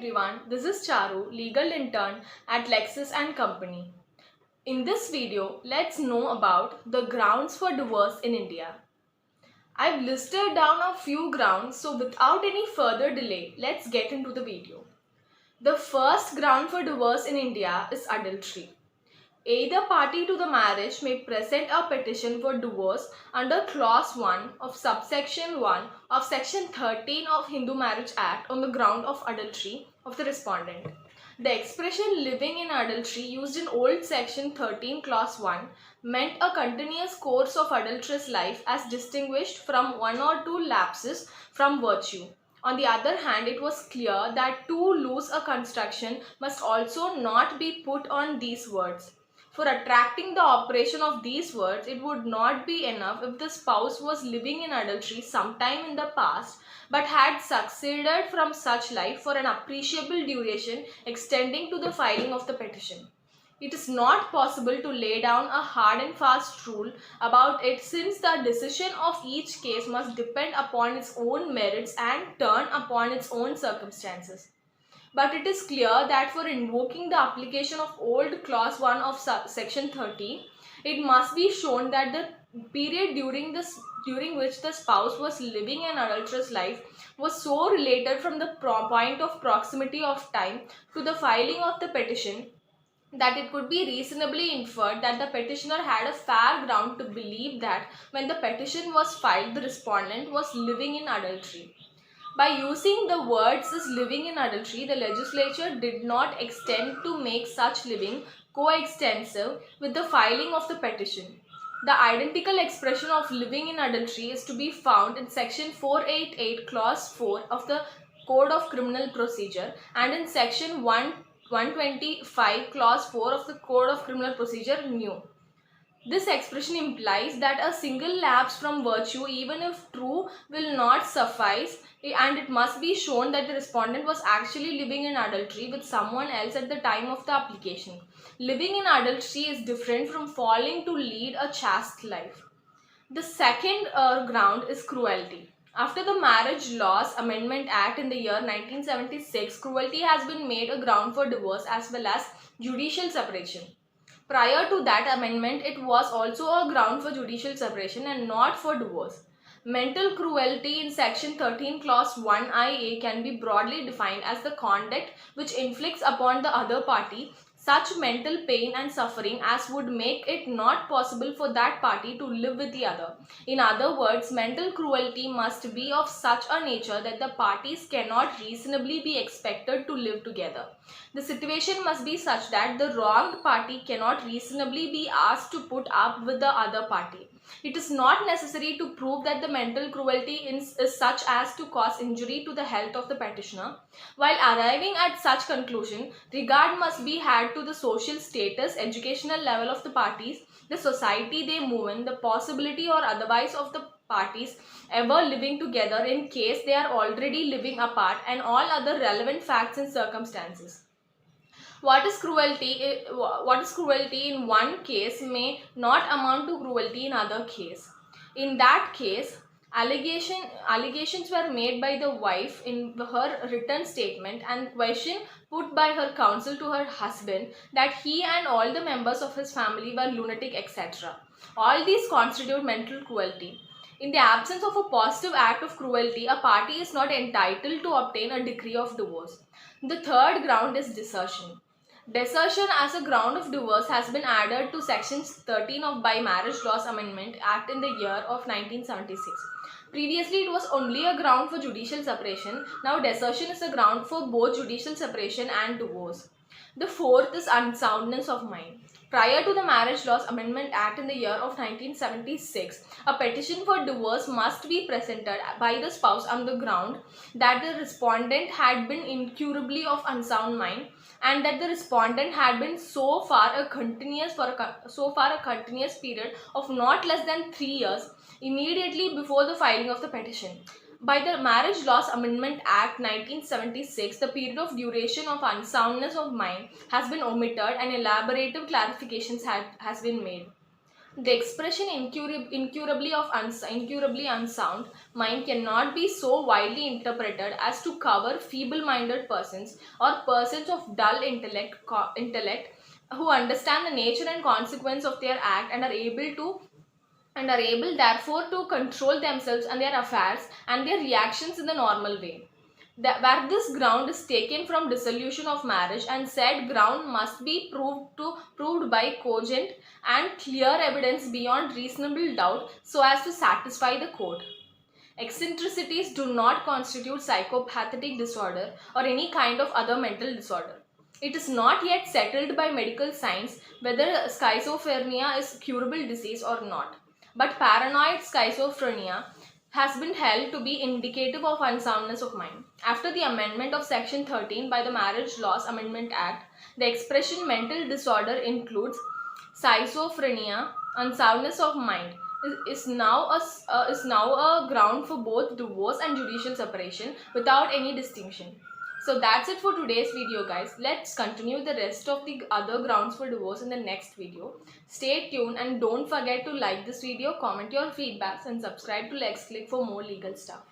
everyone, this is Charu, legal intern at Lexis and Company. In this video, let's know about the grounds for divorce in India. I've listed down a few grounds, so without any further delay, let's get into the video. The first ground for divorce in India is adultery. Either party to the marriage may present a petition for divorce under clause 1 of subsection 1 of section 13 of Hindu Marriage Act on the ground of adultery of the respondent. The expression living in adultery used in old section 13 clause 1 meant a continuous course of adulterous life as distinguished from one or two lapses from virtue. On the other hand, it was clear that too loose a construction must also not be put on these words. For attracting the operation of these words, it would not be enough if the spouse was living in adultery sometime in the past but had succeeded from such life for an appreciable duration extending to the filing of the petition. It is not possible to lay down a hard and fast rule about it, since the decision of each case must depend upon its own merits and turn upon its own circumstances. But it is clear that for invoking the application of old clause 1 of section 30, it must be shown that the period during which the spouse was living an adulterous life was so related from the point of proximity of time to the filing of the petition that it could be reasonably inferred that the petitioner had a fair ground to believe that when the petition was filed, the respondent was living in adultery. By using the words as living in adultery, the legislature did not extend to make such living coextensive with the filing of the petition. The identical expression of living in adultery is to be found in section 488 clause 4 of the Code of Criminal Procedure and in section 125 clause 4 of the Code of Criminal Procedure new. This expression implies that a single lapse from virtue, even if true, will not suffice, and it must be shown that the respondent was actually living in adultery with someone else at the time of the application. Living in adultery is different from falling to lead a chaste life. The second ground is cruelty. After the Marriage Laws Amendment Act in the year 1976, cruelty has been made a ground for divorce as well as judicial separation. Prior to that amendment, it was also a ground for judicial separation and not for divorce. Mental cruelty in section 13 clause 1IA can be broadly defined as the conduct which inflicts upon the other party such mental pain and suffering as would make it not possible for that party to live with the other. In other words, mental cruelty must be of such a nature that the parties cannot reasonably be expected to live together. The situation must be such that the wronged party cannot reasonably be asked to put up with the other party. It is not necessary to prove that the mental cruelty is such as to cause injury to the health of the petitioner. While arriving at such conclusion, regard must be had to the social status, educational level of the parties, the society they move in, the possibility or otherwise of the parties ever living together in case they are already living apart, and all other relevant facts and circumstances. What is cruelty in one case may not amount to cruelty in other case. In that case, allegations were made by the wife in her written statement and question put by her counsel to her husband that he and all the members of his family were lunatic, etc. All these constitute mental cruelty. In the absence of a positive act of cruelty, a party is not entitled to obtain a decree of divorce. The third ground is desertion. Desertion as a ground of divorce has been added to Section 13 of by Marriage Laws Amendment Act in the year of 1976. Previously, it was only a ground for judicial separation. Now, desertion is a ground for both judicial separation and divorce. The fourth is unsoundness of mind. Prior to the Marriage Laws Amendment Act in the year of 1976, a petition for divorce must be presented by the spouse on the ground that the respondent had been incurably of unsound mind and that the respondent had been so far a continuous period of not less than 3 years immediately before the filing of the petition. By the Marriage Laws Amendment Act 1976, the period of duration of unsoundness of mind has been omitted and elaborative clarifications has been made. The expression incurably unsound mind cannot be so widely interpreted as to cover feeble-minded persons or persons of dull intellect who understand the nature and consequence of their act and are able therefore to control themselves and their affairs and their reactions in the normal way. Where this ground is taken from dissolution of marriage, and said ground must be proved by cogent and clear evidence beyond reasonable doubt so as to satisfy the court. Eccentricities do not constitute psychopathic disorder or any kind of other mental disorder. It is not yet settled by medical science whether schizophrenia is curable disease or not. But paranoid schizophrenia has been held to be indicative of unsoundness of mind. After the amendment of Section 13 by the Marriage Laws Amendment Act, the expression mental disorder includes schizophrenia, unsoundness of mind, is now a ground for both divorce and judicial separation without any distinction. So that's it for today's video, guys. Let's continue the rest of the other grounds for divorce in the next video. Stay tuned and don't forget to like this video, comment your feedbacks and subscribe to Lex Click for more legal stuff.